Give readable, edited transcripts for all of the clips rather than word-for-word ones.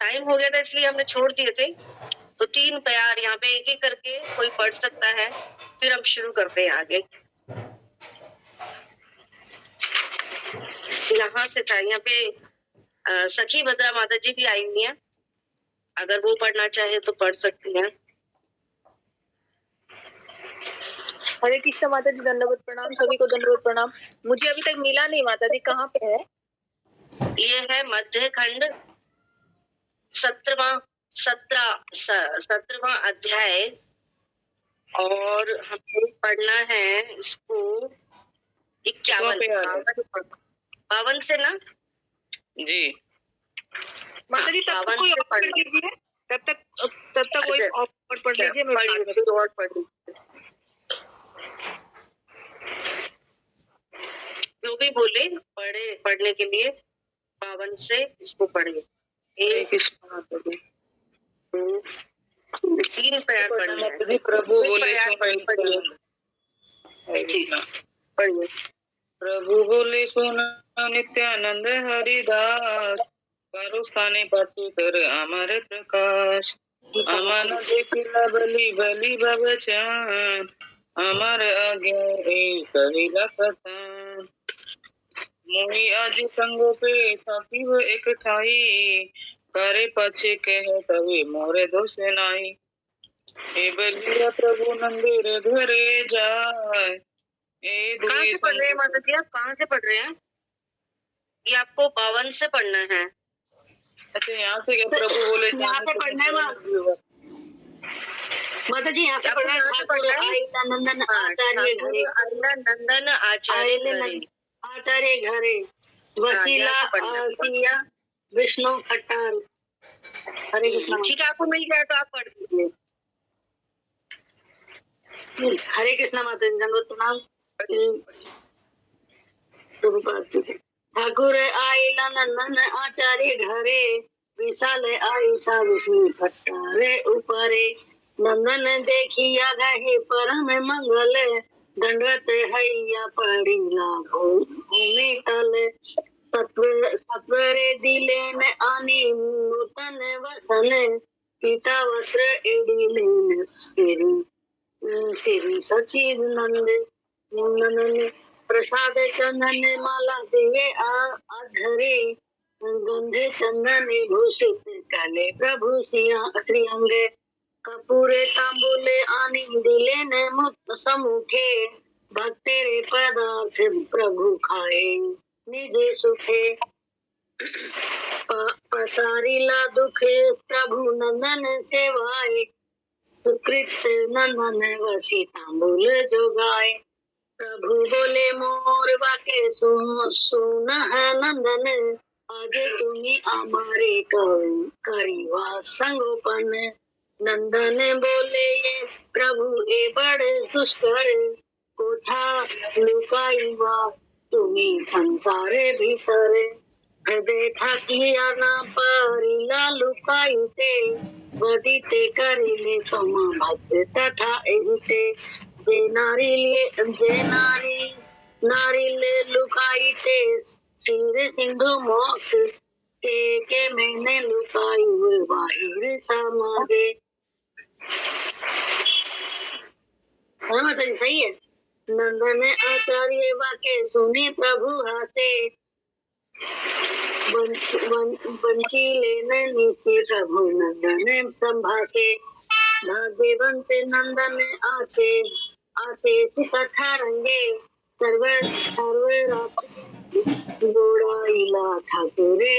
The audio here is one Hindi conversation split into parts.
टाइम हो गया था इसलिए हमने छोड़ दिए थे। तो 3 प्यार यहाँ पे एक-एक करके कोई पढ़ सकता है, फिर हम शुरू करते हैं आगे। यहाँ से था, यहाँ पे सखी भद्रा माता जी भी आई हुई हैं। अगर वो पढ़ना चाहे तो पढ़ सकती हैं। हरे कृष्ण माता जी, दंडवत प्रणाम, सभी को दंडवत प्रणाम। मुझे अभी तक मिला नहीं माता जी, कहाँ पे है? ये है मध्य खंड 17वां अध्याय और हमें पढ़ना है इसको 52 से ना जी। माता जी तब तक कोई और पढ़ लीजिए, तब तक कोई और पढ़ लीजिए, मैं बाद में और पढ़ लीजिए। जो भी बोले पढ़ने के लिए 52 से इसको पढ़िए। 1 2 3 पैर पढ़ना है। प्रभु बोले पढ़िए। प्रभु बोले सुना नित्यानंद हरिदास, पारुस्थाने पाचे कर अमर प्रकाश, अमन देखिला बलि बलि भवचन, अमर आज्ञा कहिला कथन। मोहि आज संग पे साथी हो एक ठाई, करे पाछे कह तवे मोरे दोष नाई। ए बलिया प्रभु नंदीर घरे जाए। कहाँ से पढ़ रहे हैं माता जी? आप कहाँ से पढ़ रहे हैं? ये आपको 52 से पढ़ना है। अच्छा, यहाँ से क्या प्रभु बोले? यहाँ से पढ़ना है माता जी, यहाँ से पढ़ना है। नंदन आचार्य घरे, नंदन आचार्य घरे, वसीला सिया विष्णु खट्टार। हरे कृष्ण। ठीक है, आपको मिल गया तो आप पढ़ लीजिए। हरे कृष्ण माता जी, दंडवत प्रणाम। ठाकुर आइला नंदन आचार्य घरे, विशाल आईसा विष्णु खट्टारे ऊपरे, नंदन देखिया गहे परम मंगल, दंडवत हैया पड़ीला भूमि तल, सत्वरे दिले में आनी नूतन वसन, पीता वस्त्र एडिले श्री सचिदानंद, प्रसाद चंदन माला दिए आधरे, गंधे चंदन भूषित काले प्रभु श्री अंगे, कपूरे तांबूले आनी दिले न मुक्त समुखे, भक्तेरे पदार्थ प्रभु खाए निजे सुखे, पसारीला दुखे प्रभु नंदन सेवाए, सुकृत नंदन वसी तांबूल जोगाए, प्रभु बोले मोर वाके सुन है नंदन, आज तुम्ही आमारे करीवा संगोपन, नंदन बोले ये प्रभु ए बड़े दुष्कर, कोठा लुकाईवा तुम्ही संसारे भीतर, हृदय ठाकिया ना परिला लुकाईते, वदिते करिले क्षमा भक्त तथा एहिते, जे नारी ले लुकाईते क्षीर सिंधु मोक्ष, के मैंने लुकाई बाहिर समाजे। माता जी सही है। नंदन आचार्य वाके सुने प्रभु हासे, बंची लेने निशी प्रभु नंदन संभासे, भाग्यवंत नंदन आसे कथा रंगे, सर्व गोड़ाइला ठाकुरे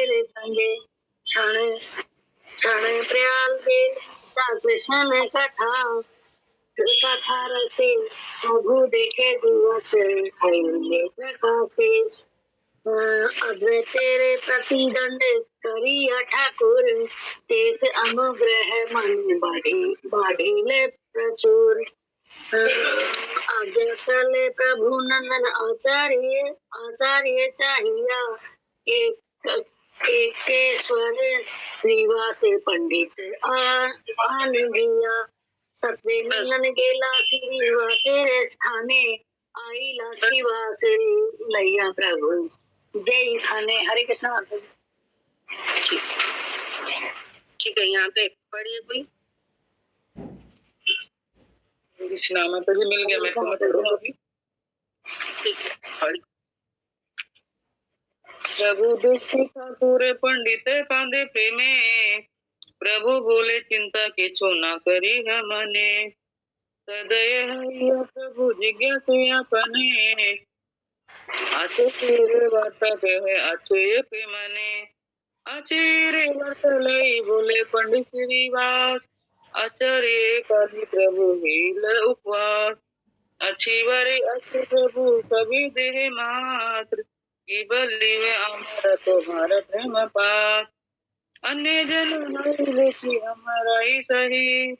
रे संगे, क्षण प्रयाल दे सा कृष्ण कथा रसे, प्रभु देखे दिवस प्रकाशे, अद्वैतेरे प्रति दंड करिया ठाकुर, तेस अनुग्रह मन बढ़ीले प्रचुर, आज्ञा चले प्रभु नंदन आचार्य चाहिया, एकेश्वर श्रीवास पंडित आनंदिया, सत्वे नंदन गेला श्रीवासे स्थाने, आईला श्रीवास लैया प्रभु जय खाने। हरे कृष्ण। ठीक है, यहाँ पे पढ़िए कोई। कृष्णा माता जी मिल गया मेरे को, मैं पढ़ूंगा अभी। ठीक है, पढ़िए। प्रभु दुखी ठाकुर पंडित कांदे प्रेमे, प्रभु बोले चिंता के ना करी है मने, सदय है प्रभु जिज्ञासु अपने, आचे तेरे वार्ता कहे आचे पे मने, आचेरे वार्ता लई बोले पंडित श्रीवास, आचार्य काली प्रभु हील उपवास, अच्छी बारी अच्छे प्रभु सभी देह मात्र, केवल लिवे हमारा तुम्हारा प्रेम पास, अन्य जन नहीं लेखी हमारा ही सही,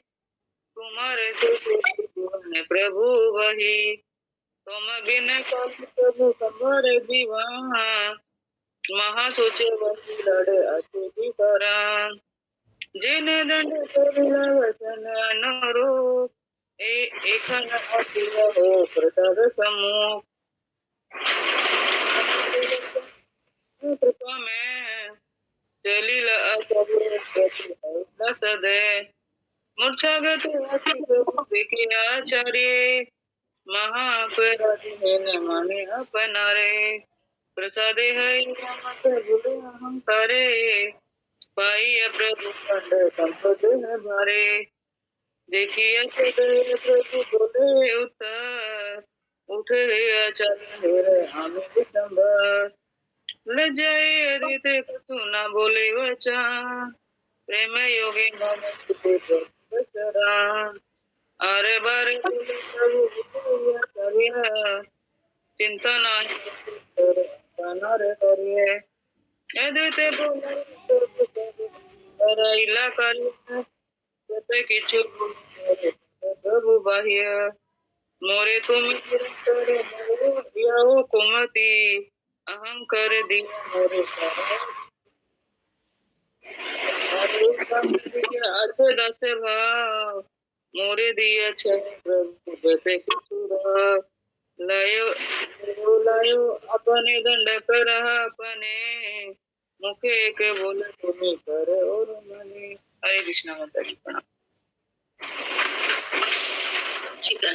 तुम्हारे से तुमने प्रभु वही, तुम बिन काली प्रभु संभरे दीवान, महा सोचे वही लड़े अच्छे की करा, जिन दंड करिला वचन अनुरूप, एखन अचिर हो प्रसाद समूह, कृपा में चलिल सदे, मूर्छागत प्रभु देखी आचार्य, महापराधी है माने अपनारे, प्रसादे है मत भूले अहंकारे, पाई प्रभु खंड संपद है भारे, देखिए सदय प्रभु बोले उत्तर, उठे आचार्य हमें दिसंबर, लज्जाए रीते सुना बोले वचन, प्रेम योगी मन सुते प्रभु चरण, अरे बारे बोले प्रभु करिए, चिंता नहीं करिए, यदि बोले कराइला करिए, किछु प्रभु बाह्य, मोरे तुम दिया कुमति, अहंकार दिया मोरे अर्थ दस भाव, मोरे दिया छे प्रभु जैसे किशोर, लायो लायो अपने दंड कर अपने, मुखे के बोले तुम्हें कर और मने। हरे कृष्णा माता जी प्रणाम। ठीक है,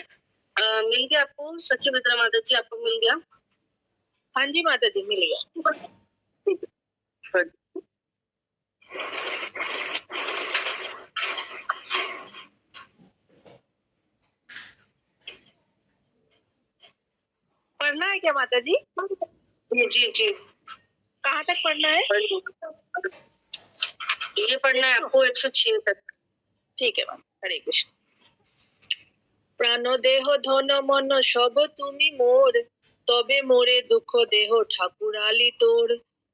मिल गया आपको सखी मित्रा माता जी, आपको मिल गया? हाँ जी माता जी मिल गया। ठीक है, पढ़ना है क्या माता जी? जी जी, कहाँ तक पढ़ना है? ये पढ़ना है आपको 106 तक। ठीक है मैम, हरे कृष्ण। প্রাণ দেহ ধন মন সব তুমি মোর, তবে মোরে দুঃখ দেহ ঠাকুরালি তোর,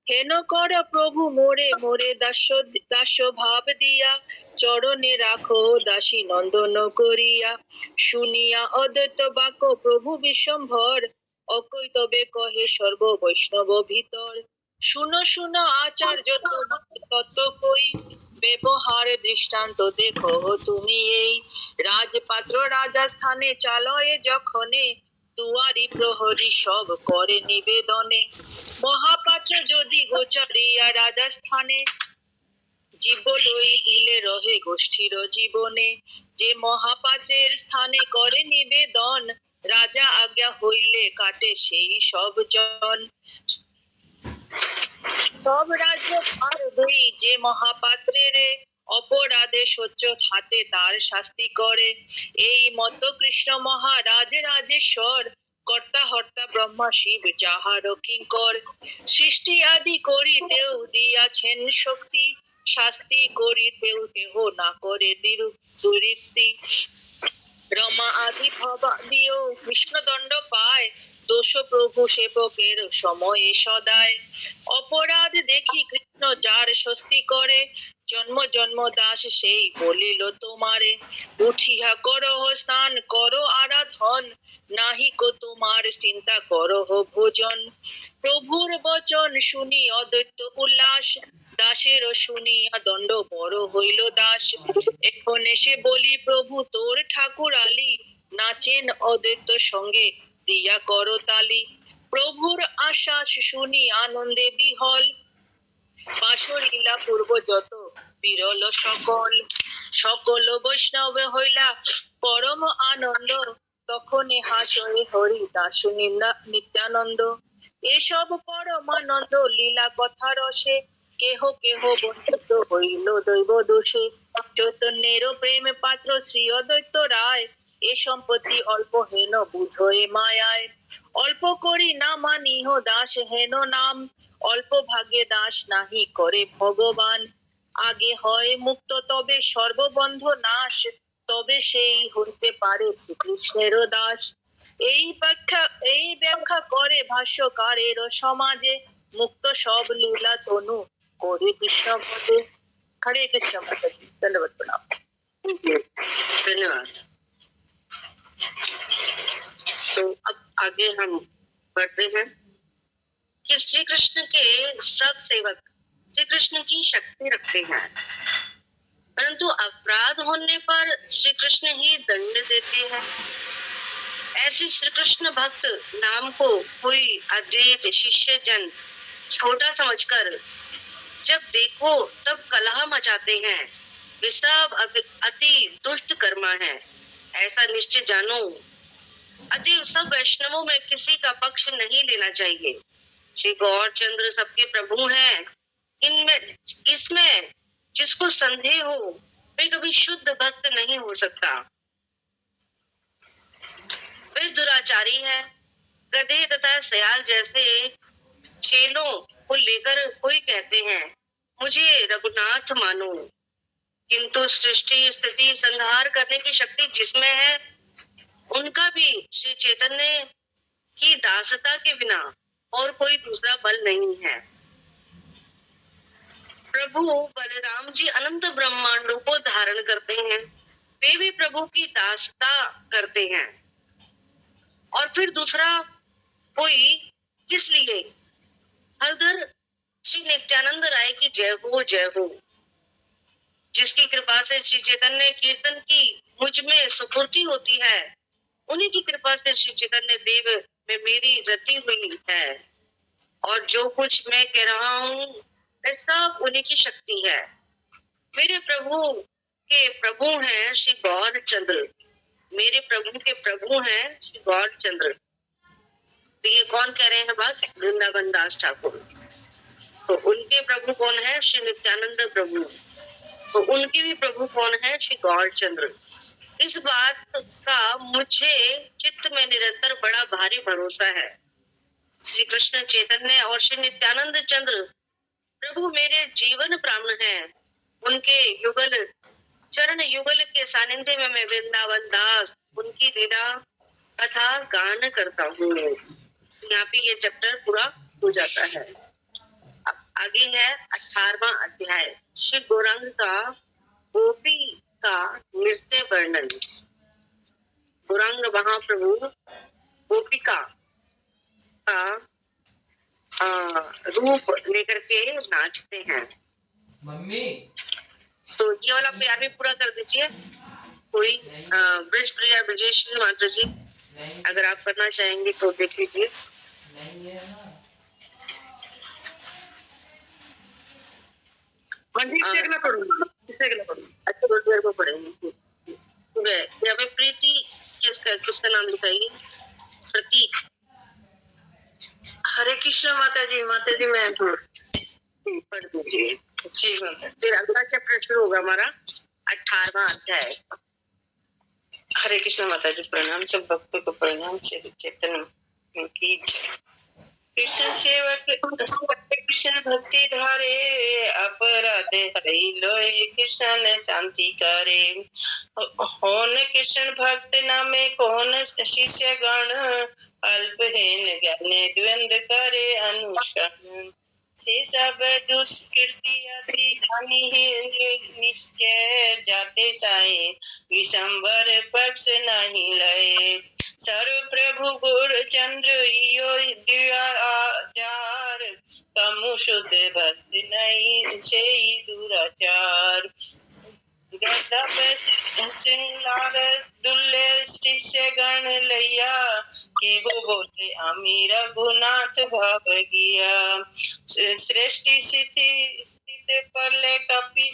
হেন কর প্রভু মোরে মোরে দাস্য ভাব দিয়া, চরণে রাখো দাসী নন্দন করিয়া, শুনিয়া অদ্বৈত বাক্য প্রভু বিশ্বম্ভর, অকই তবে কহে সর্ব বৈষ্ণব ভিতর, শুনো শুনো আচার্য তত্ত্ব কই, ব্যবহার দৃষ্টান্ত দেখো তুমি এই, রাজপাত্র রাজস্থানে চালয়ে যখনে, দুয়ারি প্রহরী সব করে নিবেদনে, মহাপাত্র যদি গোচরিয়া রাজস্থানে, জীব লই দিলে রহে গোষ্ঠীর জীবনে, যে মহাপাত্রের স্থানে করে নিবেদন, রাজা আজ্ঞা হইলে কাটে সেই সব জন, সব রাজ্য আর দুই যে মহাপাত্রের, অপরাধে সহ্য হাতে তার শাস্তি করে, এই মত কৃষ্ণ মহারাজ রাজেশ্বর, কর্তা হর্তা ব্রহ্মা শিব যাহার কিঙ্কর, সৃষ্টি আদি করিতেও দিয়াছেন শক্তি, শাস্তি করিতেও কেহ না করে দুরীতি, রমা আদি ভবাদিও কৃষ্ণদণ্ড পায়, দোষ প্রভু সেবকের সময়ে সদায়, অপরাধ দেখি কৃষ্ণ যার স্বস্তি করে, জন্ম জন্ম দাস সেই বলিল তোমারে, উঠিয়া করহ স্নান করো আরাধন, নাহি কো তোমার চিন্তা করহ ভোজন, প্রভুর বচন শুনি অদ্বৈত উল্লাস, দাসের শুনিয়া দণ্ড বড় হইল দাস, এখন এসে বলি প্রভু তোর ঠাকুর আলী, নাচেন অদ্বৈত সঙ্গে দিয়া করো তালি, প্রভুর আশ্বাস শুনি আনন্দে বিহল, বাসলীলা পূর্ব যত বিরল সকল সকল বৈষ্ণব হইলা পরম আনন্দ, তখনই হাসরে হরি দাস নিত্যানন্দ। এসব পরমানন্দ লীলা কথা রসে, কেহ কেহ বঞ্চিত হইল দৈব দোষে। চৈতন্যের প্রেম পাত্র শ্রী অদ্বৈত রায়, এ সম্পত্তি অল্প হেন বুঝো এ মায়ায়। অল্প করি না মানিহ দাস হেন নাম, অল্প ভাগে দাস নাহি করে ভগবান। আগে হয় মুক্ত তবে সর্ববন্ধ নাশ, তবে সেই হইতে পারে শ্রীকৃষ্ণের দাস। এই ব্যাখ্যা করে ভাষ্যকারের সমাজে, মুক্ত সব লীলা তনু করে কৃষ্ণ ভজে। हरे कृष्ण माता जी, धन्यवाद प्रणाम। धन्यवाद। तो अब आगे हम बढ़ते हैं कि श्री कृष्ण के सब सेवक श्री कृष्ण की शक्ति रखते हैं, परंतु अपराध होने पर श्री कृष्ण ही दंड देते हैं। ऐसे श्री कृष्ण भक्त नाम को कोई अद्वैत शिष्य जन छोटा समझकर जब देखो तब कलह मचाते हैं, वे सब अति दुष्ट कर्मा है, ऐसा निश्चय जानो। अतः सब वैष्णवों में किसी का पक्ष नहीं लेना चाहिए। श्री गौरचंद्र सबके प्रभु हैं, इसमें जिसको संदेह हो वे कभी शुद्ध भक्त नहीं हो सकता। वे दुराचारी है, गधे तथा सयाल जैसे चेलों को लेकर कोई कहते हैं मुझे रघुनाथ मानो, किंतु सृष्टि स्थिति संहार करने की शक्ति जिसमें है, उनका भी श्री चैतन्य की दासता के बिना और कोई दूसरा बल नहीं है। प्रभु बलराम जी अनंत ब्रह्मांडों को धारण करते हैं, वे भी प्रभु की दासता करते हैं, और फिर दूसरा कोई किस लिए? हरदर श्री नित्यानंद राय की जय हो, जिसकी कृपा से श्री चैतन्य कीर्तन की मुझ में सुपूर्ति होती है, उन्हीं की कृपा से श्री चैतन्य देव में मेरी रति हुई है, और जो कुछ मैं कह रहा हूँ वह सब उन्हीं की शक्ति है। मेरे प्रभु के प्रभु हैं श्री गौरचंद्र, मेरे प्रभु के प्रभु हैं श्री गौरचंद्र। तो ये कौन कह रहे हैं बात? वृंदावन दास ठाकुर। तो उनके प्रभु कौन है? श्री नित्यानंद प्रभु। तो उनके भी प्रभु कौन है? श्री गौरचंद्र। इस बात का मुझे चित्त में निरंतर बड़ा भारी भरोसा है। श्री कृष्ण चैतन्य और श्री नित्यानंद चंद्र प्रभु मेरे जीवन प्राण हैं। उनके युगल चरण युगल के सानिध्य में मैं वृंदावन दास उनकी लीला कथा गान करता हूँ। यहाँ पे ये चैप्टर पूरा हो जाता है। अब आगे है 18वां अध्याय, श्री गौरांग का गोपी का नृत्य वर्णन। गौरांग महाप्रभु गोपिका का रूप लेकर के नाचते हैं। मम्मी तो ये वाला प्यार भी पूरा कर दीजिए। कोई ब्रज प्रिया ब्रजेश्वरी माता जी, अगर आप करना चाहेंगे तो देख लीजिए। नहीं है ना। अच्छा, दो देर को पढ़ेंगे। यहाँ पे प्रीति किसका नाम लिखाइए? प्रतीक। हरे कृष्ण माता जी मैं पढ़ दीजिए। जी माता। फिर अगला चैप्टर शुरू होगा हमारा 18वां अध्याय। हरे कृष्ण माता जी, प्रणाम सब भक्तों को प्रणाम। से चेतन की कृष्ण सेवक कृष्ण भक्ति धारे, अपराध हरि लोए कृष्ण शांति करे। होन कृष्ण भक्त नामे कौन शिष्य गण, अल्पहीन ज्ञान द्वंद करे अनुष्ठान। से सब दुष्कृति अति जानी ही निश्चय, जाते साई विशंबर पक्ष नहीं लय। सर्व प्रभु गुरु चंद्र यो दियाचार, कमु शुद्ध भक्त नहीं से दुराचार। सिंगार दुल्ले शिष्य गण लैया, केहू बोले आमी रघुनाथ भाव गिया। सृष्टि स्थित प्रलय कपि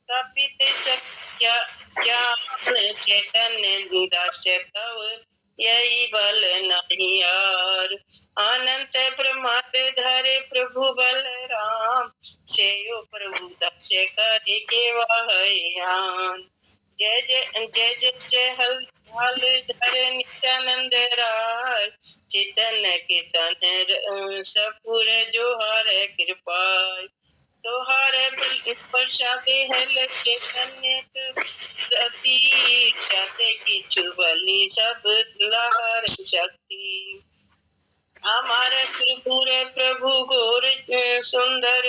कपित क्या क्या चैतन्य दास तव यही बल नहीं और अनंत ब्रह्मांड धरे प्रभु बलराम सेयो प्रभु दक्ष करे के वहयान जय जय जय जय जय हल हल धरे नित्यानंद राय चैतन्य कीर्तन सपुर जोहार कृपा तोहारे प्रसादे है चैतन्य रति जाते किछु बलि सब लहर शक्ति हमारे त्रिपुर प्रभु गौर सुंदर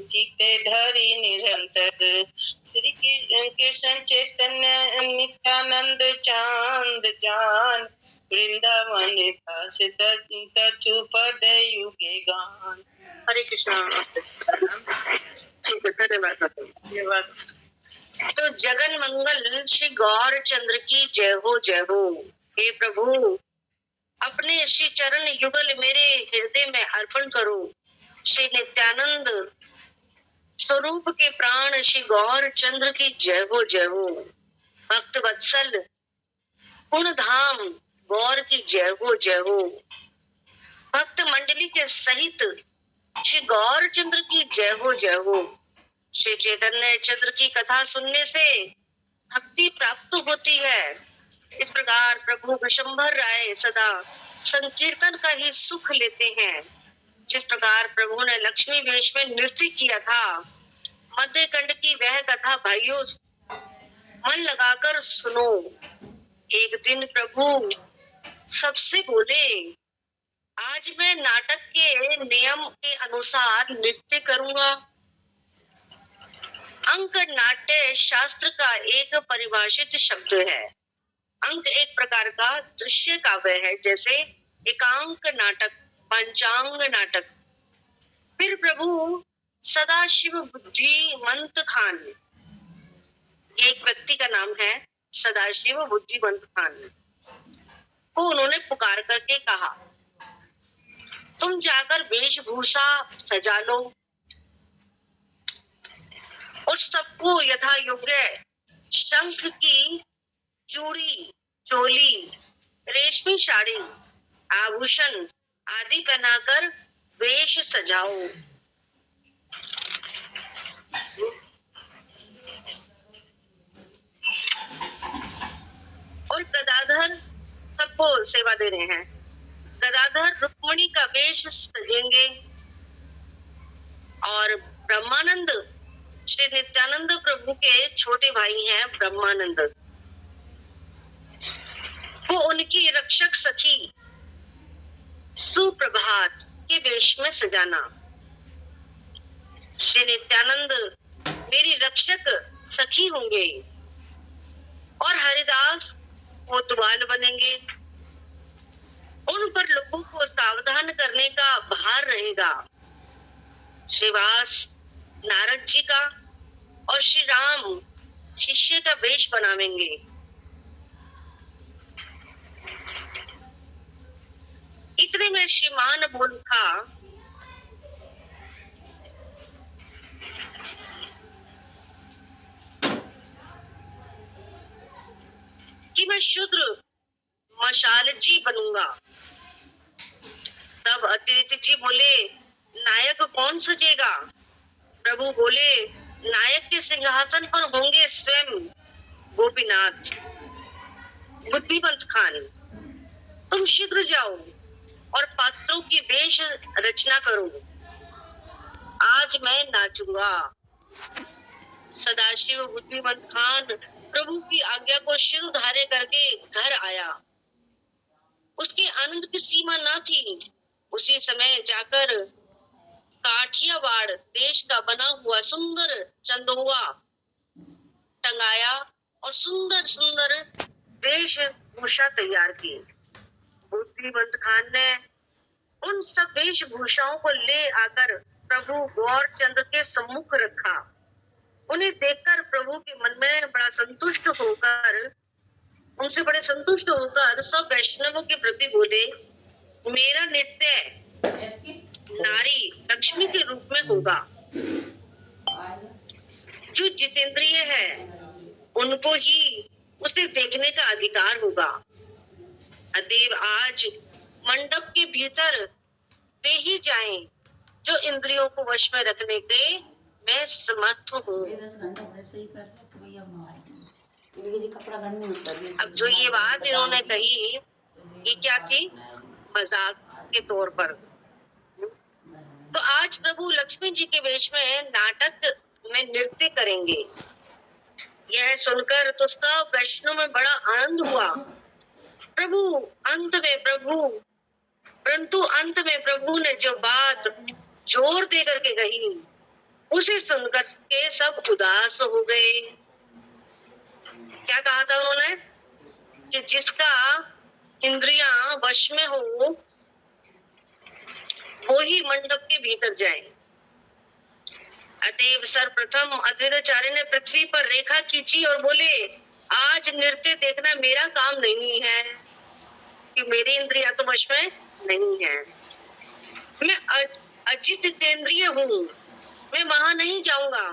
चिते धरी निरंतर श्री कृष्ण चैतन्य नित्यानंद चांद जान वृंदावन दास तछु पद युगे गान। हरे कृष्णा। ठीक है, धन्यवाद। तो जगन मंगल श्री गौर चंद्र की जय हो जय हो। हे प्रभु, अपने श्री चरण युगल मेरे हृदय में अर्पण करो। श्री नित्यानंद स्वरूप के प्राण श्री गौर चंद्र की जय हो जय हो। भक्त वत्सल पुण्य धाम गौर की जय हो जय हो। भक्त मंडली के सहित श्री गौर चंद्र की जय हो जय हो। श्री चैतन्य चंद्र की कथा सुनने से भक्ति प्राप्त होती है। इस प्रकार प्रभु विशंभर राय सदा संकीर्तन का ही सुख लेते हैं। जिस प्रकार प्रभु ने लक्ष्मी वेश में नृत्य किया था, मध्य कंड की वह कथा भाइयों मन लगाकर सुनो। एक दिन प्रभु सबसे बोले, आज मैं नाटक के नियम के अनुसार नृत्य करूंगा। अंक नाट्य शास्त्र का एक परिभाषित शब्द है। अंक एक प्रकार का दृश्य काव्य है, जैसे एकांक नाटक, पंचांग नाटक। फिर प्रभु सदाशिव बुद्धिमंत खान, एक व्यक्ति का नाम है सदाशिव बुद्धिमंत खान, को उन्होंने पुकार करके कहा, तुम जाकर वेशभूषा सजा लो और सबको यथा योग्य शंख की चूड़ी, चोली, रेशमी साड़ी, आभूषण आदि पहनाकर वेश सजाओ। और गदाधर सबको सेवा दे रहे हैं। गदाधर रुक्मणी का वेश सजेंगे और ब्रह्मानंद श्री नित्यानंद प्रभु के छोटे भाई हैं ब्रह्मानंद, वो उनकी रक्षक सखी सुप्रभात के वेश में सजाना। श्री नित्यानंद मेरी रक्षक सखी होंगे और हरिदास कोतवाल बनेंगे। उन पर लोगों को सावधान करने का भार रहेगा। श्रीवास नारद जी का और श्री राम शिष्य का वेश बनावेंगे। इतने में श्रीमान बोल उठा, कि मैं शूद्र मशाल जी बनूंगा। तब अतिथि जी बोले, नायक कौन सजेगा? प्रभु बोले, नायक के सिंहासन पर होंगे स्वयं गोपीनाथ। बुद्धिमंत खान, तुम शीघ्र जाओ और पात्रों की वेश रचना करो। आज मैं नाचूंगा। सदाशिव बुद्धिमंत खान प्रभु की आज्ञा को शिर धारे करके घर आया। उसके आनंद की सीमा न थी। उसी समय जाकर काठियावाड़ देश का बना हुआ सुंदर चंदोवा टंगाया और सुंदर सुंदर वेशभूषा तैयार की। बुद्धिमंत खान ने उन सब वेशभूषाओं को ले आकर प्रभु गौर चंद्र के सम्मुख रखा। उन्हें देखकर प्रभु के मन में उनसे बड़े संतुष्ट होकर सब वैष्णवों के प्रति बोले, मेरा नृत्य नारी लक्ष्मी के रूप में होगा। जो जितेंद्रिय है उनको ही उसे देखने का अधिकार होगा। अतएव आज मंडप के भीतर वे ही जाएं जो इंद्रियों को वश में रखने के मैं समर्थ हूँ। अब जो ये बात इन्होंने कही ये क्या थी? मजाक के तौर पर। तो आज प्रभु लक्ष्मी जी के वेश में नाटक में नृत्य करेंगे। यह सुनकर तो सब वैष्णव में बड़ा आनंद हुआ। परंतु अंत में प्रभु ने जो बात जोर दे करके कही उसे सुनकर के सब उदास हो गए। क्या कहा था उन्होंने? कि जिसका इंद्रियां वश में हो वो ही मंडप के भीतर जाए। अतएव सर्वप्रथम अद्वैताचार्य ने पृथ्वी पर रेखा खींची और बोले, आज नृत्य देखना मेरा काम नहीं है, कि मेरी इंद्रियां तो वश में नहीं है। मैं अजितेंद्रिय हूँ, मैं वहां नहीं जाऊंगा।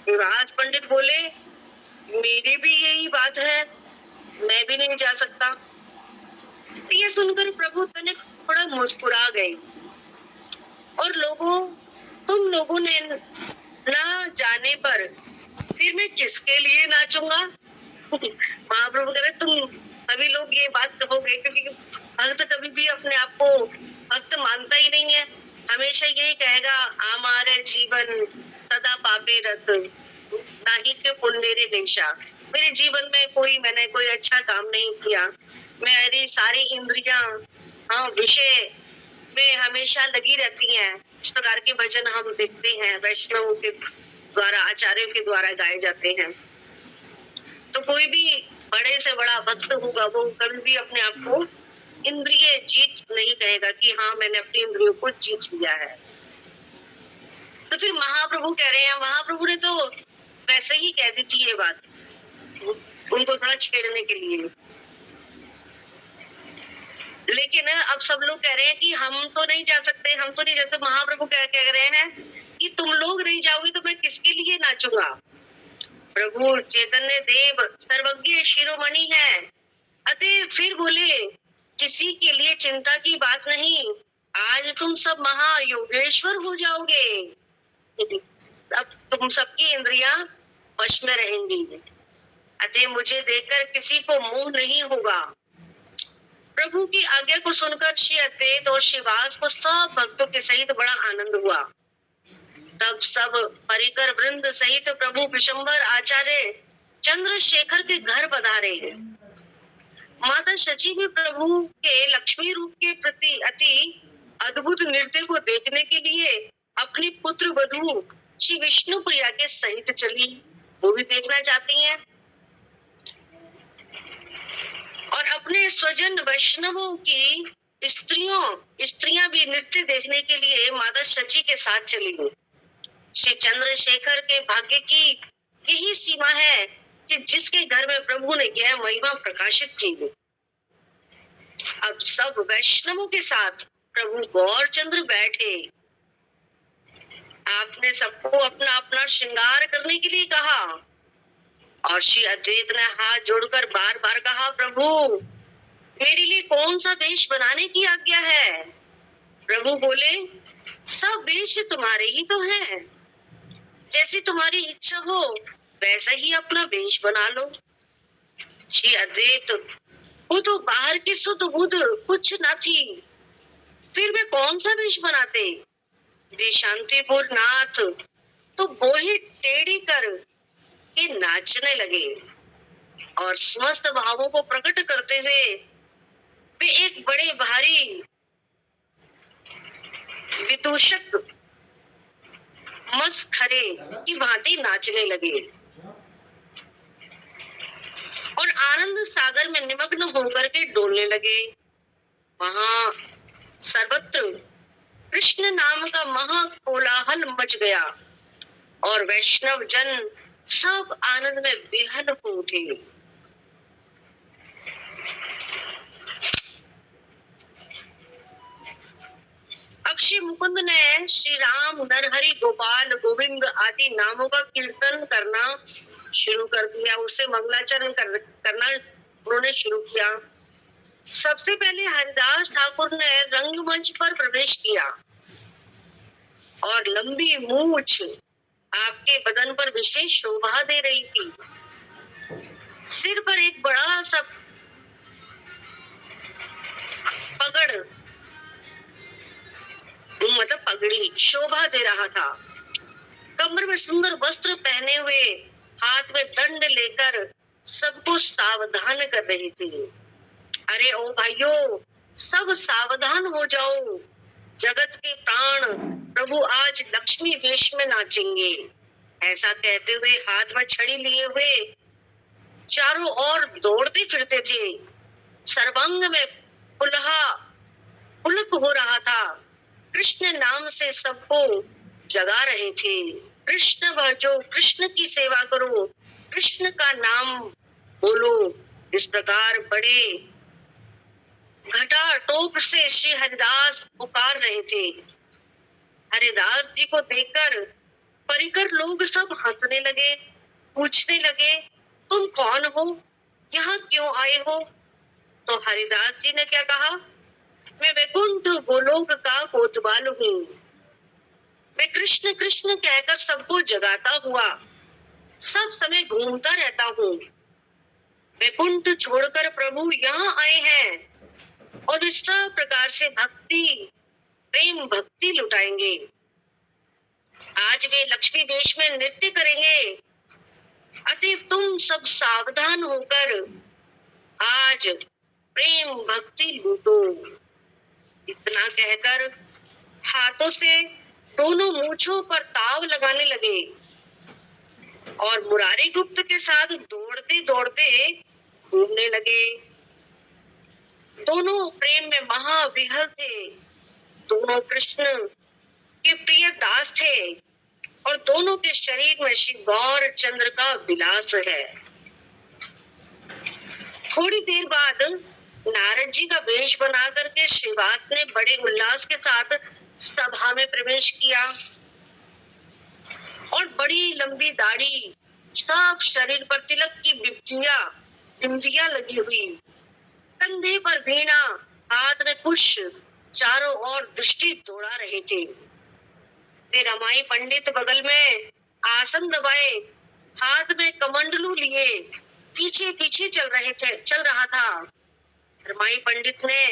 विवास पंडित बोले, मेरी भी यही बात है, मैं भी नहीं जा सकता। ये सुनकर प्रभु तनिक थोड़ा मुस्कुरा गए और तुम लोगों ने ना जाने पर फिर मैं किसके लिए नाचूंगा? महाप्रभु कह रहे तुम सभी लोग ये बात कहोगे, क्योंकि भक्त कभी भी अपने आप को भक्त मानता ही नहीं है, हमेशा यही कहेगा हमारे जीवन सदा पापे रत नाही के पुण्य रे निशा। मेरे जीवन में मैंने कोई अच्छा काम नहीं किया, मेरी सारी इंद्रियां विषय में हमेशा लगी रहती हैं। इस प्रकार के भजन हम देखते हैं वैष्णवों के द्वारा, आचार्यों के द्वारा गाए जाते हैं। तो कोई भी बड़े से बड़ा भक्त होगा वो कभी भी अपने आप को इंद्रिय जीत नहीं कहेगा कि हाँ मैंने अपनी इंद्रियों को जीत लिया है। तो फिर महाप्रभु कह रहे हैं, महाप्रभु ने तो वैसे ही कह दी थी ये बात उनको थोड़ा छेड़ने के लिए, लेकिन अब सब लोग कह रहे हैं कि हम तो नहीं जा सकते, हम तो नहीं जाते। महाप्रभु क्या कह रहे हैं कि तुम लोग नहीं जाओगे तो मैं किसके लिए नाचूंगा? प्रभु चैतन्य देव सर्वज्ञ शिरोमणि है। अतः फिर बोले, किसी के लिए चिंता की बात नहीं, आज तुम सब महायोगेश्वर हो जाओगे। अब तुम सबकी इंद्रियां वश में रहेंगी। अतः मुझे देखकर किसी को मोह नहीं होगा। प्रभु की आज्ञा को सुनकर श्री अद्वैत और श्रीवास को सब भक्तों के सहित बड़ा आनंद हुआ। तब सब परिकर वृंद सहित प्रभु विशंबर आचार्य चंद्रशेखर के घर पधारे। माता शची भी प्रभु के लक्ष्मी रूप के प्रति अति अद्भुत नृत्य को देखने के लिए अपनी पुत्र वधू श्री विष्णु प्रिया के सहित चली। वो भी देखना चाहती हैं और अपने स्वजन वैष्णवों की स्त्रियां भी नृत्य देखने के लिए माता शची के साथ चली गई। श्री चंद्रशेखर के भाग्य की यही सीमा है कि जिसके घर में प्रभु ने यह महिमा प्रकाशित की गई। अब सब वैष्णवों के साथ प्रभु गौरचंद्र बैठे। आपने सबको अपना अपना श्रृंगार करने के लिए कहा और श्री अद्वैत ने हाथ जोड़कर बार बार कहा, प्रभु मेरे लिए कौन सा वेश बनाने की आज्ञा है? प्रभु बोले, सब वेश तुम्हारे ही तो हैं, जैसी तुम्हारी इच्छा हो वैसा ही अपना वेश बना लो। श्री अद्वैत, वो तो बाहर की शुद्ध बुद्ध कुछ ना थी, फिर वे कौन सा वेश बनाते? वे शांतिपुर नाथ तो बोही टेढ़ी कर के नाचने लगे और समस्त भावों को प्रकट करते हुए वे एक बड़े भारी विदूषक मस्खरे की भांति नाचने लगे और आनंद सागर में निमग्न होकर के डोलने लगे। वहां सर्वत्र कृष्ण नाम का महाकोलाहल मच गया और वैष्णव जन सब आनंद में विहल हो उठे। अब साक्षी मुकुंद ने श्री राम, नरहरि, गोपाल, गोविंद आदि नामों का कीर्तन करना शुरू कर दिया। उससे मंगलाचरण करना उन्होंने शुरू किया। सबसे पहले हरिदास ठाकुर ने रंगमंच पर प्रवेश किया और लंबी मूछ आपके बदन पर विशेष शोभा दे रही थी। सिर पर एक बड़ा सा पगड़ मतलब पगड़ी शोभा दे रहा था। कमर में सुंदर वस्त्र पहने हुए, हाथ में दंड लेकर सबको सावधान कर रही थी। अरे ओ भाइयों, सब सावधान हो जाओ, जगत के प्राण प्रभु आज लक्ष्मी वेश में नाचेंगे। ऐसा कहते हुए हाथ में छड़ी लिए हुए चारों ओर दौड़ते फिरते थे। सर्वांग में पुलक हो रहा था। कृष्ण नाम से सबको जगा रहे थे। कृष्ण भजो, कृष्ण की सेवा करो, कृष्ण का नाम बोलो। इस प्रकार बड़े घटा टोप से श्री हरिदास पुकार रहे थे। हरिदास जी को देखकर परिकर लोग सब हंसने लगे, पूछने लगे, तुम कौन हो, यहाँ क्यों आए हो? तो हरिदास जी ने क्या कहा? मैं वैकुंठ गोलोक का कोतवाल हूँ। मैं कृष्ण कृष्ण कहकर सबको जगाता हुआ सब समय घूमता रहता हूँ। वैकुंठ छोड़कर प्रभु यहाँ आए हैं और इस सब प्रकार से प्रेम भक्ति लुटाएंगे। आज वे लक्ष्मी देश में नृत्य करेंगे। अतः तुम सब सावधान होकर आज प्रेम भक्ति लूटो। इतना कहकर हाथों से दोनों मूंछों पर ताव लगाने लगे और मुरारी गुप्त के साथ दौड़ते दौड़ते घूमने लगे। दोनों प्रेम में महाविहल थे। दोनों कृष्ण के प्रिय दास थे और दोनों के शरीर में श्री गौर चंद्र का विलास है। थोड़ी देर बाद नारद जी का वेश बना करके श्रीवास ने बड़े उल्लास के साथ सभा में प्रवेश किया और बड़ी लंबी दाढ़ी, सब शरीर पर तिलक की बिंदियां लगी हुई, कंधे पर वीणा, हाथ में कुश, चारों ओर दृष्टि दौड़ा रहे थे। वे रमाई पंडित बगल में आसन दबाए, हाथ में कमंडलू लिए पीछे पीछे चल रहा था। रमाई पंडित ने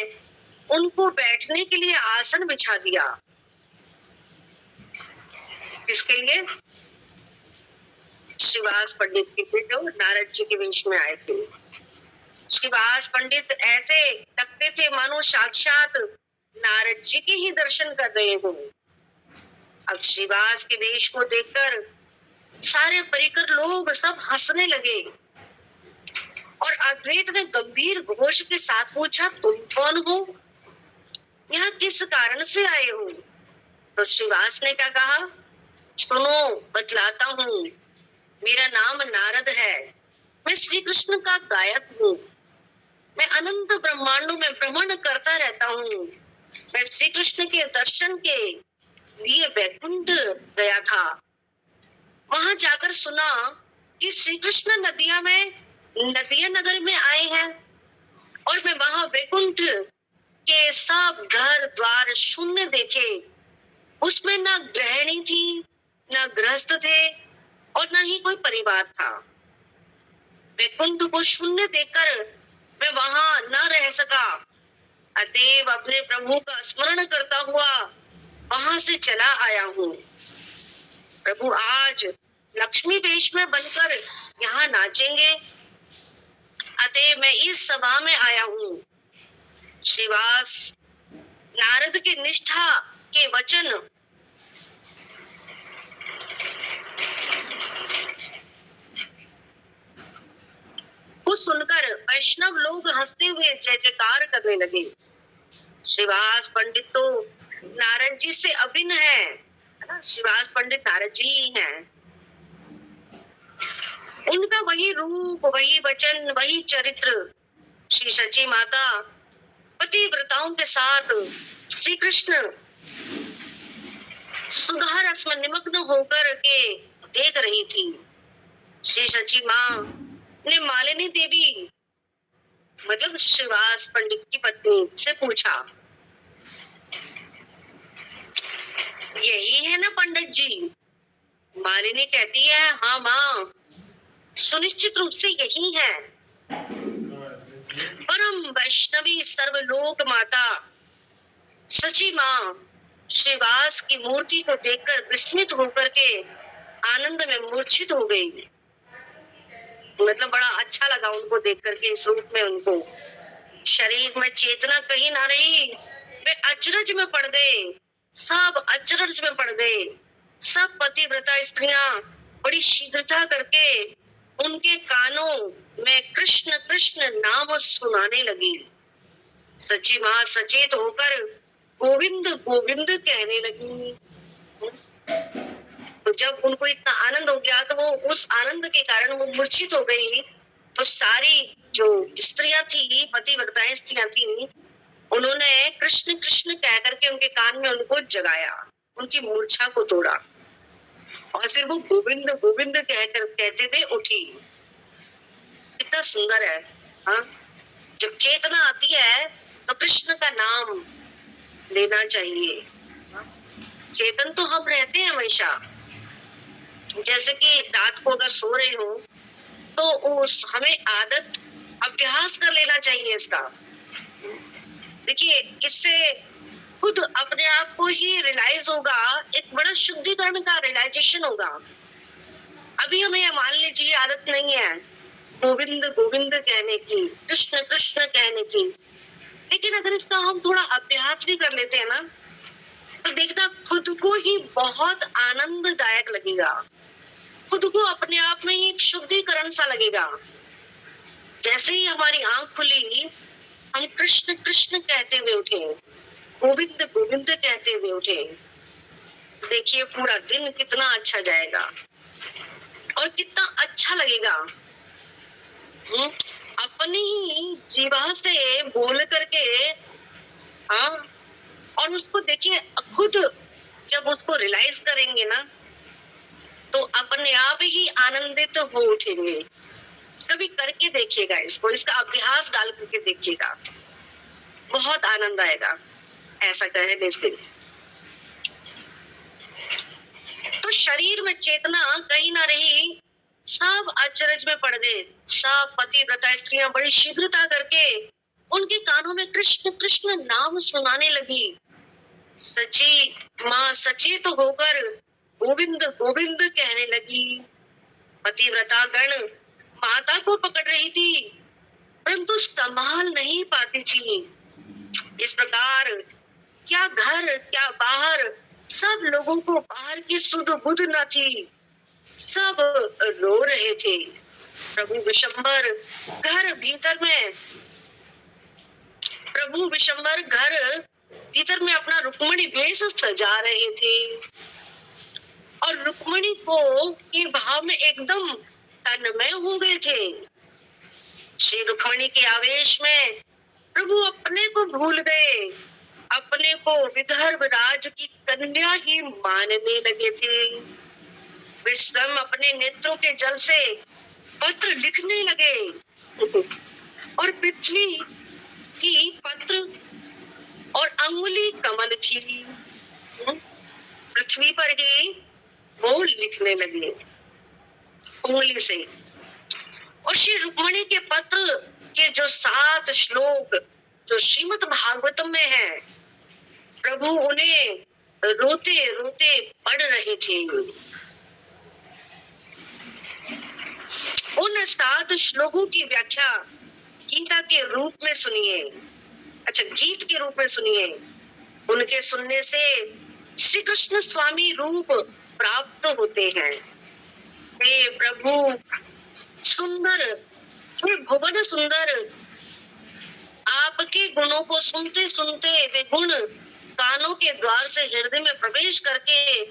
उनको बैठने के लिए आसन बिछा दिया। किसके लिए? श्रीवास पंडित के लिए, जो नारद जी के वेश में आए थे। श्रीवास पंडित ऐसे लगते थे मानो साक्षात नारद जी के ही दर्शन कर रहे हो। अब श्रीवास के वेश को देखकर सारे परिकर लोग सब हंसने लगे और अद्वैत ने गंभीर घोष के साथ पूछा, तुम कौन हो, यहाँ किस कारण से आए हो? तो श्रीवास ने क्या कहा? सुनो, बतलाता हूँ। मेरा नाम नारद है। मैं श्री कृष्ण का गायक हूँ। मैं अनंत ब्रह्मांडों में भ्रमण करता रहता हूँ। मैं श्री कृष्ण के दर्शन के लिए वैकुंठ गया था। वहां जाकर सुना कि श्री कृष्ण नदिया नगर में आए हैं और मैं वहां वैकुंठ के सब घर द्वार शून्य देखे। उसमें न गृहिणी थी, न गृहस्थ थे और न ही कोई परिवार था। वैकुंठ को शून्य देखकर मैं वहां न रह सका। अतएव अपने प्रभु का स्मरण करता हुआ वहां से चला आया हूँ। प्रभु आज लक्ष्मी वेश में बनकर यहाँ नाचेंगे, अतः मैं इस सभा में आया हूँ। श्रीवास नारद के निष्ठा के वचन को सुनकर वैष्णव लोग हंसते हुए जय जयकार करने लगे। श्रीवास पंडित तो नारद जी से अभिन्न है ना? श्रीवास पंडित नारद जी ही हैं। उनका वही रूप, वही वचन, वही चरित्र श्री सची माता पतिव्रताओं के साथ श्री कृष्ण सुधा रस में निमग्न होकर के देख रही थी। श्री सची माँ ने मालिनी देवी मतलब श्रीवास पंडित की पत्नी से पूछा, यही है ना पंडित जी? मालिनी कहती है, हाँ माँ, सुनिश्चित रूप से यही है। परम वैष्णवी सर्वलोक माता सची माँ श्रीवास की मूर्ति को देखकर विस्मित होकर के आनंद में मूर्छित हो गई। मतलब बड़ा अच्छा लगा उनको देख करके इस रूप में। उनको शरीर में चेतना कहीं ना रही, वे अचरज में पड़ गए, सब अचरज में पड़ गए। सब पतिव्रता स्त्रियां बड़ी शीघ्रता करके उनके कानों में कृष्ण कृष्ण नाम सुनाने लगी। सची माँ सचेत होकर गोविंद गोविंद कहने लगी। तो जब उनको इतना आनंद हो गया तो वो उस आनंद के कारण वो मूर्छित हो गई। तो सारी जो स्त्रियां थी, पतिव्रताएं स्त्रियां थी, उन्होंने कृष्ण कृष्ण कह करके उनके कान में उनको जगाया, उनकी मूर्छा को तोड़ा और फिर वो गोविंद गोविंद कहकर कहते हुए उठी। कितना सुंदर है। हाँ, जब चेतना आती है तो कृष्ण का नाम लेना चाहिए। चेतन तो हम रहते हैं हमेशा। जैसे कि रात को अगर सो रहे हो तो उस हमें आदत अभ्यास कर लेना चाहिए इसका। देखिए, इससे खुद अपने आप को ही रियलाइज होगा, एक बड़ा शुद्धिकरण का रियलाइजेशन होगा। अभी हमें मान लीजिए आदत नहीं है गोविंद गोविंद कहने की, कृष्ण कृष्ण कहने की, लेकिन अगर इसका हम थोड़ा अभ्यास भी कर लेते हैं ना, तो देखना खुद को ही बहुत आनंददायक लगेगा। खुद को अपने आप में ही एक शुद्धिकरण सा लगेगा। जैसे ही हमारी आंख खुली, हम कृष्ण कृष्ण कहते हुए उठे, गोविंद गोविंद कहते हुए उठे, देखिए पूरा दिन कितना अच्छा जाएगा और कितना अच्छा लगेगा। अपनी ही जीवा से बोल करके, हाँ, और उसको देखिए खुद जब उसको रियलाइज करेंगे ना तो अपने आप ही आनंदित हो उठेंगे। कभी करके देखिएगा इसको, इसका अभ्यास डाल करके देखिएगा, बहुत आनंद आएगा ऐसा कहने से। तो शरीर में चेतना कहीं ना रही, सब अचरज में पड़ गए। सब पतिव्रता स्त्रियां बड़ी शीघ्रता करके उनके कानों में कृष्ण कृष्ण नाम सुनाने लगी। सची माँ सचेत तो होकर गोविंद गोविंद कहने लगी। पतिव्रता गण माता को पकड़ रही थी परंतु संभाल नहीं पाती थी। इस प्रकार क्या घर क्या बाहर, सब लोगों को बाहर की सुध बुध न थी, सब रो रहे थे। प्रभु विशंबर घर भीतर में, प्रभु विशंबर घर भीतर में अपना रुक्मणी वेश सजा रहे थे और रुक्मणी को के भाव में एकदम तन्मय हो गए थे। श्री रुक्मणी के आवेश में प्रभु अपने को भूल गए, अपने को विदर्भ राज की कन्या ही मानने लगे थे। वे स्वयं अपने नेत्रों के जल से पत्र लिखने लगे और पृथ्वी थी पत्र और अंगुली कमल थी। पृथ्वी पर ही वो लिखने लगे उंगली से। और श्री रुक्मणी के पत्र के जो 7 श्लोक जो श्रीमद् भागवतम में है, प्रभु उन्हें रोते रोते पढ़ रहे थे। उन 7 श्लोकों की व्याख्या गीता के रूप में सुनिए, अच्छा गीत के रूप में सुनिए। उनके सुनने से श्री कृष्ण स्वामी रूप प्राप्त होते हैं। हे प्रभु सुंदर, हे भुवन सुंदर, आपके गुणों को सुनते सुनते वे गुण कानों के द्वार से हृदय में प्रवेश करके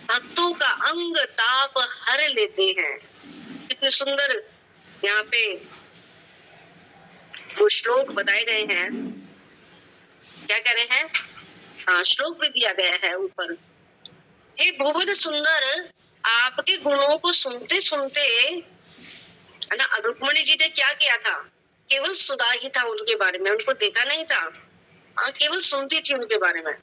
भक्तों का अंग ताप हर लेते हैं। कितने सुंदर यहाँ पे वो श्लोक बताए गए हैं। क्या कह रहे हैं? हाँ, श्लोक भी दिया गया है ऊपर। हे भुवन सुंदर, आपके गुणों को सुनते सुनते, है ना, रुक्मणी जी ने क्या किया था? केवल सुना ही था उनके बारे में, उनको देखा नहीं था। केवल सुनती थी उनके बारे में।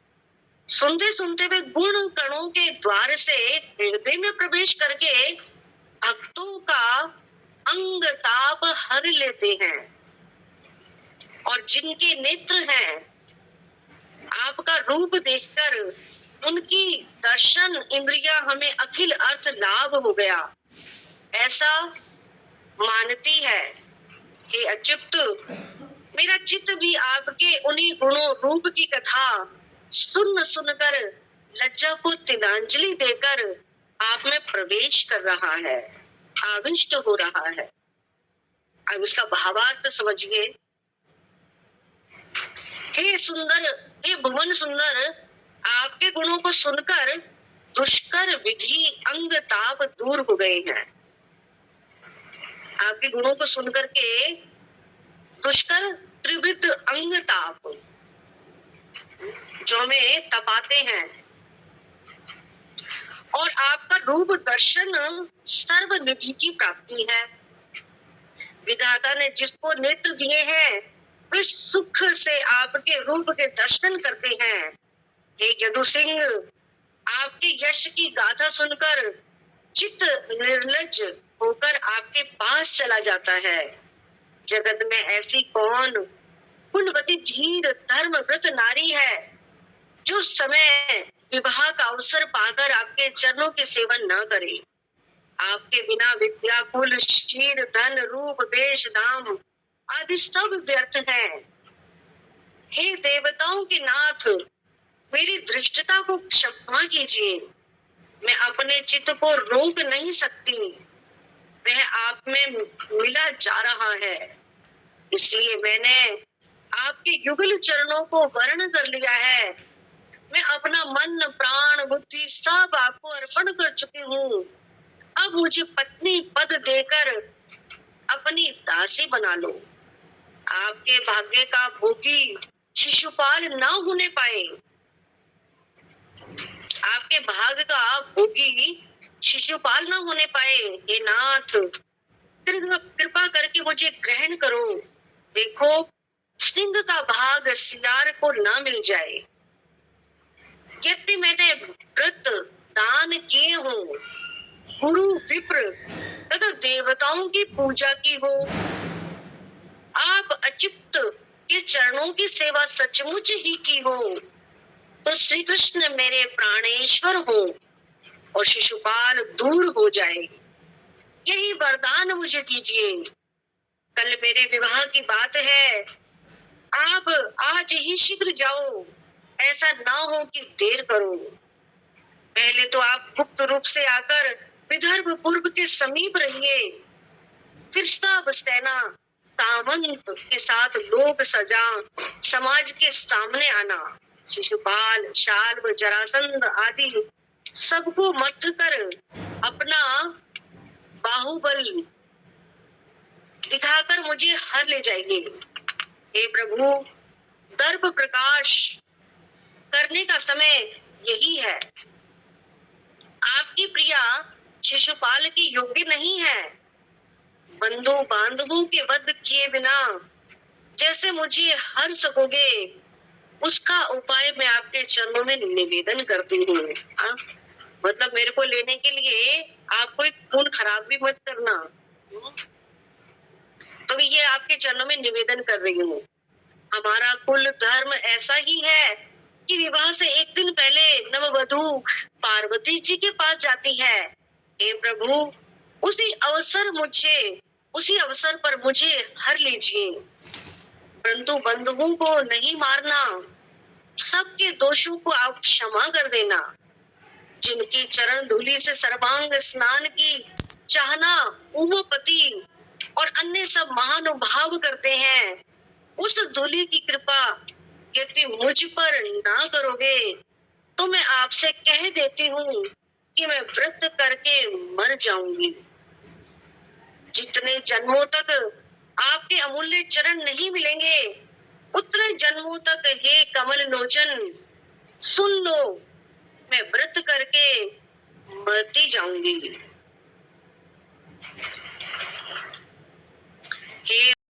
सुनते सुनते वे गुण कणों के द्वार से हृदय में प्रवेश करके भक्तों का अंग ताप हर लेते हैं। और जिनके नेत्र हैं, आपका रूप देखकर उनकी दर्शन इंद्रिया हमें अखिल अर्थ लाभ हो गया, ऐसा मानती है। हे अच्युत, मेरा चित्त भी आपके उन्हीं गुणों रूप की कथा सुन सुनकर लज्जा को तिलांजलि देकर आप में प्रवेश कर रहा है, आविष्ट हो रहा है। अब इसका भावार्थ समझिए। हे सुंदर, हे भुवन सुंदर, आपके गुणों को सुनकर दुष्कर विधि अंग ताप दूर हो गए हैं। आपके गुणों को सुनकर के दुष्कर त्रिविध अंग ताप जो में तपाते हैं, और आपका रूप दर्शन सर्वनिधि की प्राप्ति है। विधाता ने जिसको नेत्र दिए हैं वे सुख से आपके रूप के दर्शन करते हैं। हे यदु सिंह, आपके यश की गाथा सुनकर चित्त निर्लज होकर आपके पास चला जाता है। जगत में ऐसी कौन कुलवती धीर धर्म व्रत नारी है जो समय विवाह का अवसर पाकर आपके चरणों के सेवन न करे। आपके बिना विद्या कुल शीर धन रूप वेश नाम आदि सब व्यर्थ है। हे देवताओं के नाथ, मेरी दृष्टता को क्षमा कीजिए। मैं अपने चित्त को रोक नहीं सकती, वह आप में मिला जा रहा है। इसलिए मैंने आपके युगल चरणों को वर्ण कर लिया है। मैं अपना मन प्राण बुद्धि सब आपको अर्पण कर चुकी हूँ। अब मुझे पत्नी पद देकर अपनी दासी बना लो। आपके भाग्य का भोगी शिशुपाल न होने पाए, आपके भाग्य का भोगी शिशुपाल न होने पाए। हे नाथ, कृपा करके मुझे ग्रहण करो। देखो, सिंह का भाग सियार को न मिल जाए। यद्यपि मैंने व्रत दान किए हो, गुरु विप्र तथा देवताओं की पूजा की हो, आप अच्युत के चरणों की सेवा सचमुच ही की हो, तो श्री कृष्ण मेरे प्राणेश्वर हो और शिशुपाल दूर हो जाए। यही वरदान मुझे दीजिए। कल मेरे विवाह की बात है, आप आज ही शीघ्र जाओ, ऐसा ना हो कि देर करो। पहले तो आप गुप्त रूप से आकर विदर्भ पूर्व के समीप रहिए, फिर सब सेना सामंत के साथ लोक सजा समाज के सामने आना। शिशुपाल शाल्व जरासंध आदि सबको मत कर अपना बाहुबल दिखाकर मुझे हर ले जाएंगे। हे प्रभु, दर्प प्रकाश करने का समय यही है। आपकी प्रिया शिशुपाल की योग्य नहीं है। बंधु बांधवों के वध किए बिना जैसे मुझे हर सकोगे, उसका उपाय मैं आपके चरणों में निवेदन करती हूँ। मतलब मेरे को लेने के लिए आप कोई खून खराब भी मत करना। तो ये आपके चरणों में निवेदन कर रही हूँ। हमारा कुल धर्म ऐसा ही है कि विवाह से एक दिन पहले नववधु पार्वती जी के पास जाती है। हे प्रभु, उसी अवसर पर मुझे हर लीजिए, परंतु बंधुओं को नहीं मारना। सबके दोषों को आप क्षमा कर देना। जिनकी चरण धूलि से सर्वांग स्नान की चाहना उमापति और अन्य सब महानुभाव करते हैं, उस धूलि की कृपा यदि मुझ पर ना करोगे तो मैं आपसे कह देती हूँ कि मैं व्रत करके मर जाऊंगी। जितने जन्मों तक आपके अमूल्य चरण नहीं मिलेंगे, उतने जन्मों तक हे कमल लोचन सुन लो, मैं व्रत करके करके मरती जाऊंगी।